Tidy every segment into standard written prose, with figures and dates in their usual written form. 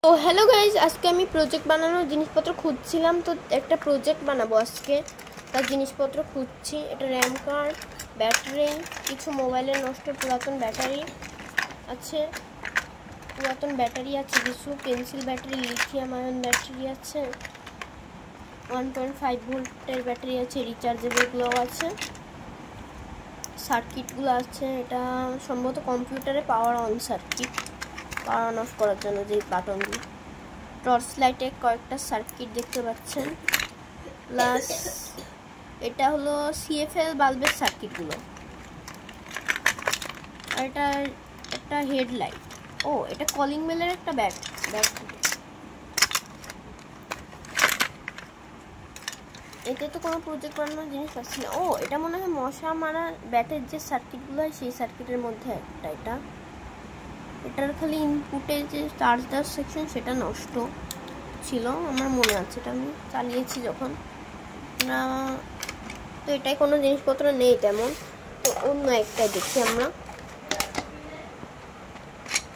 তো hello guys, আজকে আমি প্রজেক্ট বানানোর জিনিসপত্র খুঁজছিলাম। তো একটা প্রজেক্ট বানাবো আজকে, তার জিনিসপত্র খুঁজছি। এটা র্যাম কার্ড, ব্যাটারি, কিছু মোবাইলের নষ্ট পুরাতন ব্যাটারি আছে, কিছু pencil battery, lithium ion battery আছে, 1.5 ভোল্টের ব্যাটারি আছে, রিচার্জেবলগুলো আছে, সার্কিটগুলো আছে। এটা সম্ভবত কম্পিউটারে power on circuit, power on of করার জন্য যে বাটনগুলো। টর্চ লাইটে কয়েকটা সার্কিট দেখতে পাচ্ছেন, প্লাস এটা হলো সিএফএল বাল্বের সার্কিটগুলো। আর এটা একটা হেডলাইট। ও, এটা কলিং বেলের একটা ব্যাট। এতে তো কোনো প্রজেক্ট বানানোর জিনিস পাচ্ছি না। ও, এটা মনে হয় মশা মারার ব্যাটের যে সার্কিটগুলো হয় সেই সার্কিটের মধ্যে একটা। এটার খালি ইনপুটে যে চার্জ দেওয়ার সেকশন সেটা নষ্ট ছিল, আমার মনে আছে, এটা আমি চালিয়েছি যখন না। তো এটাই কোনো জিনিসপত্র নেই তেমন। তো অন্য একটা দেখি আমরা।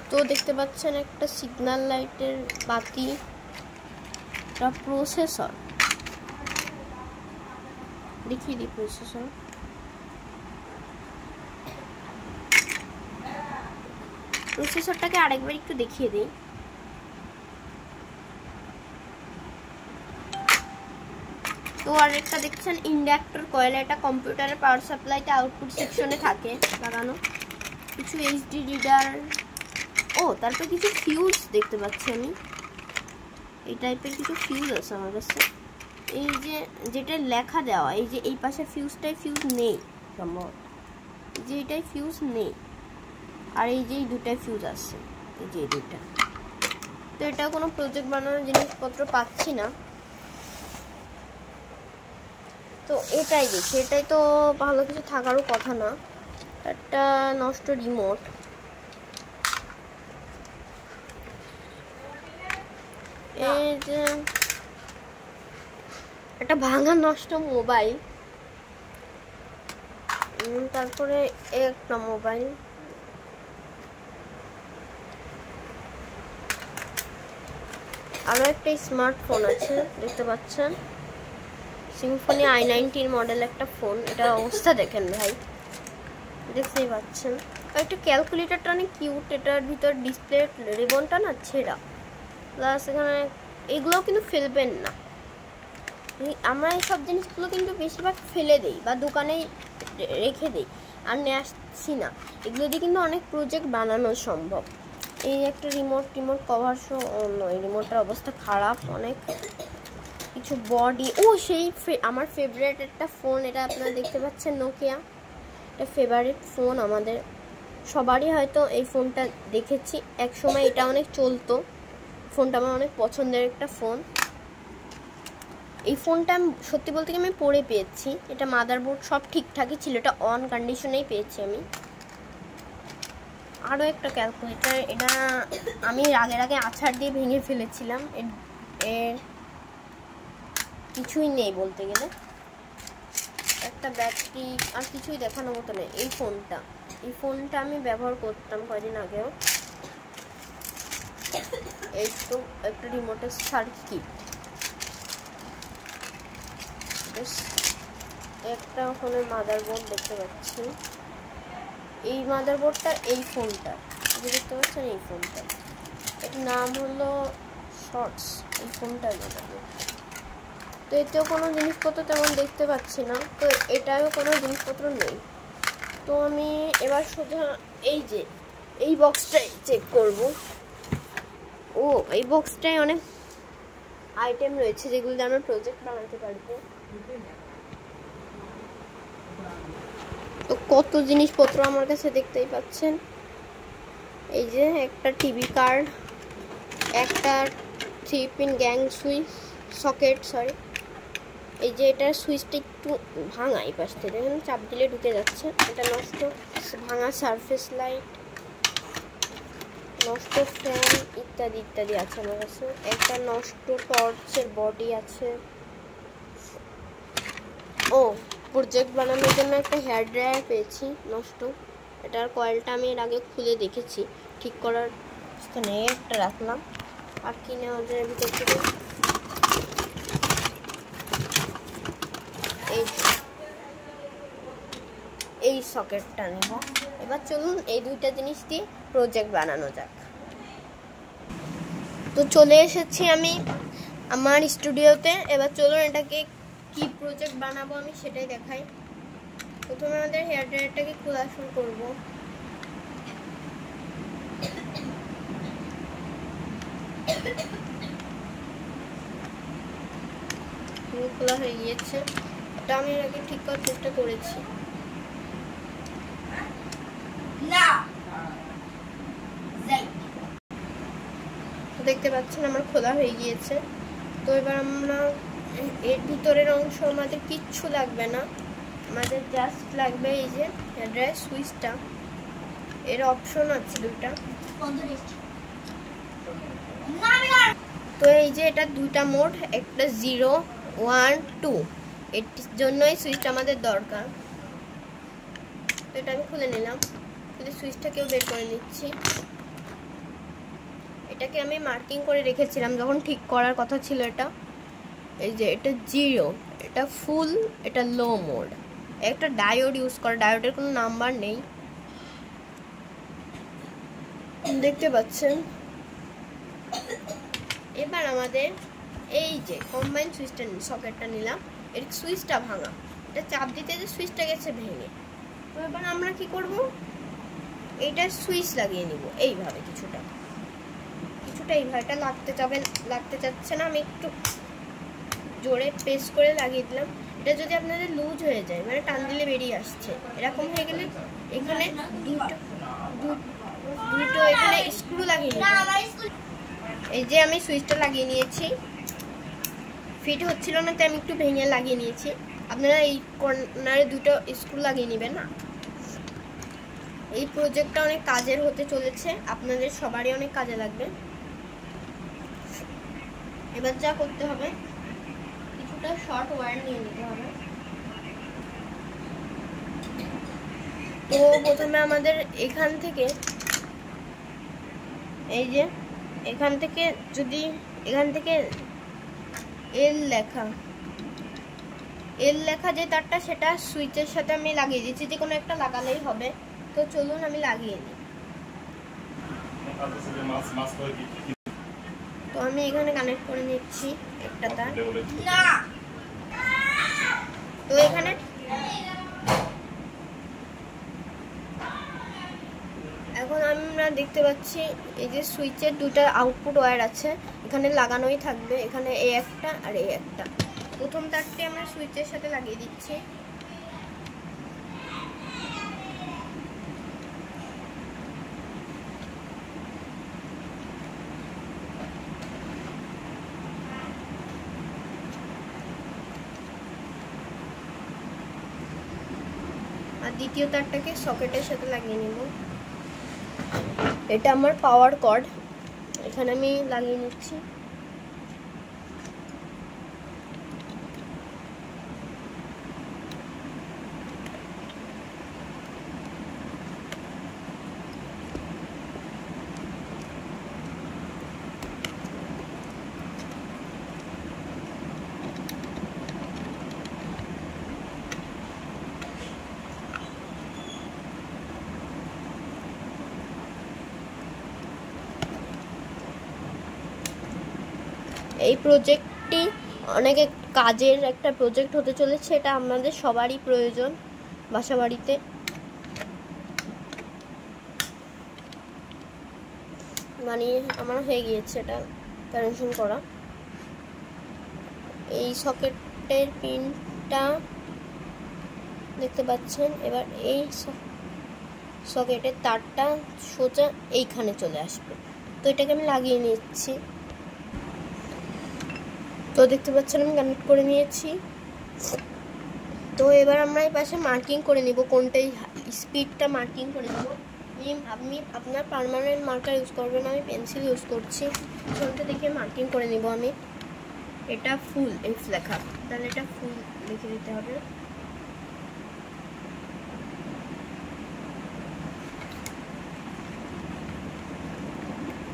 তো দেখতে পাচ্ছেন একটা সিগন্যাল লাইটের বাতি, একটা প্রসেসর। দেখিয়ে দিই প্রসেসরটাকে আরেকবার একটু দেখিয়ে দিই। তো আর একটা দেখছেন ইন্ডাক্টর কয়েল। এটা কম্পিউটারের পাওয়ার সাপ্লাইতে আউটপুট সেকশনে থাকে লাগানো। কিছু এইচডি রিডার। ও, তারপর কিছু ফিউজ দেখতে পাচ্ছি আমি। এই টাইপের কিছু ফিউজ আছে আমার কাছে। এই যে যেটা লেখা দেওয়া, এই যে এই পাশে ফিউজ নেই সম্ভবত, যে এটাই ফিউজ নেই। আর এই যে দুটাই ফিউজ আছে, এই যে দুটা। তো এটা কোনো প্রজেক্ট বানানোর জিনিসপত্র পাচ্ছি না। তো এটাই দেখি, এটাই তো ভালো কিছু থাকারও কথা না। একটা নষ্ট রিমোট, এই যে একটা ভাঙা নষ্ট মোবাইল, তারপরে একটা মোবাইল, আরো একটা স্মার্টফোন আছে দেখতে পাচ্ছেন, সিম্ফনি i19 মডেল একটা ফোন। এটার অবস্থা দেখেন ভাই, দেখতেই পাচ্ছেন। একটা ক্যালকুলেটরটা অনেক কিউট। এটার ভিতর ডিসপ্লে রিবনটা না ছেঁড়া, প্লাস এখানে এগুলোও কিন্তু ফেলবেন না। আমরা এইসব জিনিসগুলো কিন্তু বেশিরভাগ ফেলে দিই বা দোকানে রেখে দিই, আর নিয়ে আসছি না। এগুলো দিয়ে কিন্তু অনেক প্রজেক্ট বানানো সম্ভব। এই একটা রিমোট কভার শো, এই রিমোটটার অবস্থা খারাপ অনেক। কিছু বডি। ও, সেই আমার ফেভারিট একটা ফোন, এটা আপনারা দেখতে পাচ্ছেন, নোকিয়া। এটা ফেভারিট ফোন আমাদের সবারই, হয়তো এই ফোনটা দেখেছি এক সময়। এটা অনেক চলতো, ফোনটা আমার অনেক পছন্দের একটা ফোন। এই ফোনটা সত্যি বলতে আমি পরে পেয়েছি। এটা মাদারবোর্ড সব ঠিকঠাকই ছিল, এটা অন কন্ডিশনেই পেয়েছি আমি। আরও একটা ক্যালকুলেটর, এটা আমি আগে আছাড় দিয়ে ভেঙে ফেলেছিলাম। এর কিছুই নেই বলতে গেলে। একটা ব্যাটারি, আর কিছুই দেখানোর মতো নেই। এই ফোনটা আমি ব্যবহার করতাম কয়েকদিন আগেও। এই তো একটা রিমোটের সার্কিট, একটা ফোনের মাদারবোর্ড দেখতে পাচ্ছি। এই মাদারবোর্ডটা এই ফোনটা দেখতে পাচ্ছেন, এই ফোনটা এর নাম হলো শর্টস। এই ফোনটার মাদারবোর্ড। তো এতেও কোনো জিনিসপত্র তেমন দেখতে পাচ্ছি না। তো এটাও কোনো জিনিসপত্র নেই। তো আমি এবার সোজা এই বক্সটাই চেক করব। ও, এই বক্সটায় অনেক আইটেম রয়েছে যেগুলো দিয়ে আমরা প্রজেক্ট বানাতে পারবো। তো কত জিনিসপত্র আমার কাছে দেখতেই পাচ্ছেন। এই যে একটা টিভি কার্ড, একটা 3 পিন গ্যাং সুইচ সকেট, এই যে এটার সুইচটা একটু ভাঙা, এই পাশ থেকে দেখুন, চাপ দিলে ঢুকে যাচ্ছে। এটা নষ্ট ভাঙা সারফেস লাইট, নষ্ট ফ্যান, ইত্যাদি আছে আমার কাছে। একটা নষ্ট টর্চের বডি আছে। ও, প্রজেক্ট বানানোর জন্য একটা হেয়ার ড্রায়ার পেয়েছি নষ্ট। এটার কয়েলটা আমি এর আগে খুলে দেখেছি, ঠিক করার স্থানে একটা রাখলাম। আর কি নেওয়া যায় ভিতর থেকে? এই সকেটটা নেব। এবার চলুন এই দুইটা জিনিস দিয়ে প্রজেক্ট বানানো যাক। তো চলে এসেছি আমি আমার স্টুডিওতে। এবার চলুন এটাকে কি প্রজেক্ট বানাবো আমি সেটাই দেখাই। প্রথমে আমাদের হেয়ার ড্রায়ারটাকে খোলা শুরু করব। খোলা হয়ে গিয়েছে। এটা আমি আগে ঠিক করার চেষ্টা করেছি। দেখতে পাচ্ছেন আমার খোলা হয়ে গিয়েছে। তো এবার আমরা এর ভিতরের অংশ আমাদের কিচ্ছু লাগবে না, আমাদের জাস্ট লাগবে এই যে হেয়ার ড্রায়ার সুইচটা। এর অপশন আছে দুটো। তো এই যে এটা দুইটা মোড, একটা 0, 1, 2, এর জন্যই সুইচটা আমাদের দরকার। তো এটা আমি খুলে নিলাম, খুলে সুইচটাকেও বের করে নিচ্ছি। এটাকে আমি মার্কিং করে রেখেছিলাম যখন ঠিক করার কথা ছিল। এটা এই যে এটা 0, এটা ফুল, এটা লো মোড। একটা ডায়োড ইউজ করে, ডায়োডের কোনো নাম্বার নেই দেখতে পাচ্ছেন। এবার আমাদের এই যে কম্বাইন সুইচটা সকেটটা নিলাম, এর সুইচটা ভাঙা, এটা চাপ দিতে যে সুইচটা গেছে ভেঙে। তো এবার আমরা কি করব, এইটা সুইচ লাগিয়ে নিব এইভাবে কিছুটা এইভাবে। এটা লাগতে চাচ্ছে না, আমি একটু জোরে প্রেস করে লাগিয়ে দিলাম। এটা যদি আপনাদের লুজ হয়ে যায়, মানে টান দিলে বেরিয়ে আসছে, এরকম হয়ে গেলে এখানে দুটো এখানে স্ক্রু লাগিয়ে নিব। এই যে আমি সুইচটা লাগিয়ে নিয়েছি, ফিট হচ্ছিল না তাই আমি একটু ভেঙে লাগিয়ে নিয়েছি। আপনারা এই কর্নারে দুটো স্ক্রু লাগিয়ে নেবেন না। এই প্রজেক্টটা অনেক কাজের হতে চলেছে, আপনাদের সবারই অনেক কাজে লাগবে। এবার যা করতে হবে, কিছুটা শর্ট ওয়্যার নিয়ে নিতে হবে। তো প্রথমে আমাদের এখান থেকে এই যে এখান থেকে এল লেখা যে তারটা, সেটা সুইচের সাথে আমি লাগিয়ে দিচ্ছি, যে কোনো একটা লাগালেই হবে। তো চলুন আমি লাগিয়ে নিই। তো আমি এখানে কানেক্ট করে নিচ্ছি একটা তার। তো এখানে এখন আমরা দেখতে পাচ্ছি এই যে সুইচের দুটো আউটপুট ওয়্যার আছে, এখানে লাগানোই থাকবে। এখানে এই একটা আর এই একটা। প্রথম তারটি আমরা সুইচের সাথে লাগিয়ে দিচ্ছি। আর দ্বিতীয় তারটাকে সকেটের সাথে লাগিয়ে নিব। এটা আমার পাওয়ার কর্ড, এখানে আমি লাগিয়ে নিচ্ছি। এই প্রজেক্টটি অনেক কাজের একটা প্রজেক্ট হতে চলেছে, এটা আমাদের সবারই প্রয়োজন বাসা বাড়িতে। মানে আমার হয়ে গিয়েছে এটা কানেকশন করা। এই সকেটের পিনটা দেখতে পাচ্ছেন। এবার এই সকেটের তারটা সোজা এইখানে চলে আসবে। তো এটাকে আমি লাগিয়ে নিচ্ছি। তো দেখতে পাচ্ছেন আমি কানেক্ট করে নিয়েছি। তো এবার আমরা এই পাশে মার্কিং করে নিব, কোনটাই স্পিডটা মার্কিং করে নেব। আপনি আপনার পার্মানেন্ট মার্কার ইউজ করবেন, আমি পেন্সিল ইউজ করছি। কোনটা দেখে মার্কিং করে নিব আমি। এটা ফুল এফ লেখা, তাহলে এটা ফুল লিখে দিতে হবে।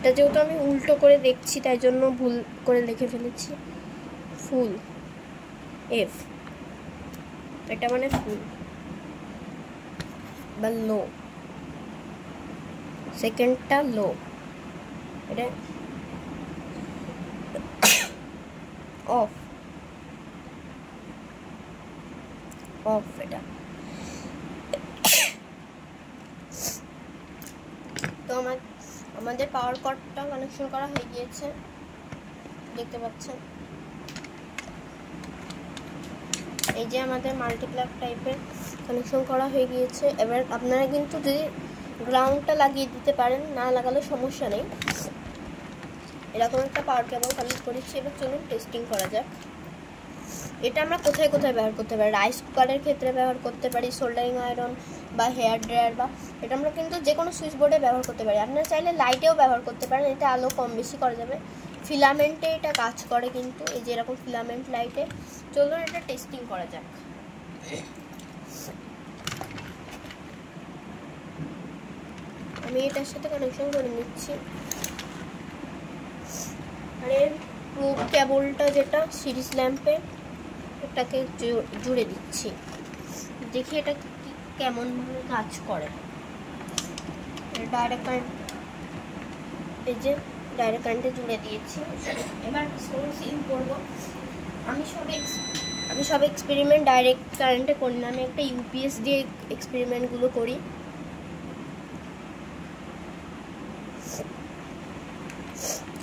এটা যেহেতু আমি উল্টো করে দেখছি তাই জন্য ভুল করে লিখে ফেলেছি। ফুল এফ, এটা মানে ফুল বা লো, সেকেন্ডটা লো, এটা অফ, অফ এটা। তো আমাদের পাওয়ার কর্ডটা কানেকশন করা হয়ে গিয়েছে, দেখতে পাচ্ছেন। এই যে আমাদের মাল্টিপ্লাগ টাইপের কানেকশন করা হয়ে গিয়েছে। এবার আপনারা কিন্তু যদি গ্রাউন্ডটা লাগিয়ে দিতে পারেন, না লাগালে সমস্যা নেই। এরকম একটা পাওয়ার কেবল কানেক্ট করেছি। এবার চলুন টেস্টিং করা যাক। এটা আমরা কোথায় কোথায় ব্যবহার করতে পারি? রাইস কুকারের ক্ষেত্রে ব্যবহার করতে পারি, সোল্ডারিং আয়রন বা হেয়ার ড্রায়ার, বা এটা আমরা কিন্তু যে কোনো সুইচ বোর্ডে ব্যবহার করতে পারি। আপনারা চাইলে লাইটেও ব্যবহার করতে পারেন, এটা আলো কম বেশি করা যাবে। ফিলামেন্টে এটা কাজ করে কিন্তু, এই যে এরকম ফিলামেন্ট লাইটে। চলুন এটা টেস্টিং করা যাক। আমি এটার সাথে কানেকশন করে নিচ্ছি। আর এর প্রুফ কেবলটা যেটা সিরিজ ল্যাম্পে, এটাকে জুড়ে দিচ্ছি, দেখি এটা কেমনভাবে কাজ করে। ডাইরেক্ট কারেন্ট, এই যে ডাইরেক্ট কারেন্টে জুড়ে দিয়েছি। এবার সিল করবো। আমি সব এক্সপেরিমেন্ট ডাইরেক্ট কারেন্টে করি না, আমি একটা ইউপিএস দিয়ে এক্সপেরিমেন্টগুলো করি।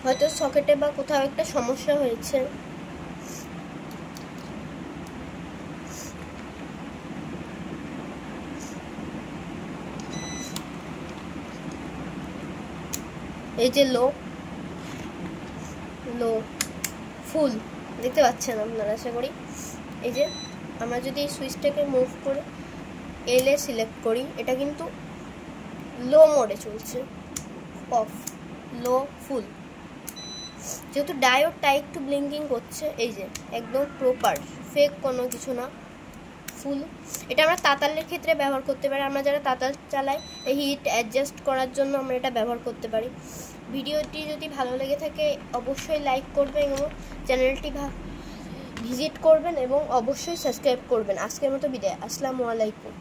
হয়তো সকেটে বা কোথাও একটা সমস্যা হয়েছে। এই যে লো, ফুল দেখতে পাচ্ছেন আপনারা আশা করি। এই যে আমরা যদি এই সুইচটাকে মুভ করে এলে সিলেক্ট করি, এটা কিন্তু লো মোডে চলছে, অফ, লো, ফুল। যেহেতু ডায়োডটা একটু ব্লিঙ্কিং করছে, এই যে একদম প্রপার, ফেক কোনো কিছু না, ফুল। এটা আমরা তাতালের ক্ষেত্রে ব্যবহার করতে পারি। আমরা যারা তাতাল চালাই, এই হিট অ্যাডজাস্ট করার জন্য আমরা এটা ব্যবহার করতে পারি। ভিডিওটি যদি ভালো লেগে থাকে অবশ্যই লাইক করবেন এবং চ্যানেলটি ভিজিট করবেন এবং অবশ্যই সাবস্ক্রাইব করবেন। আজকের মতো বিদায়, আসসালামু আলাইকুম।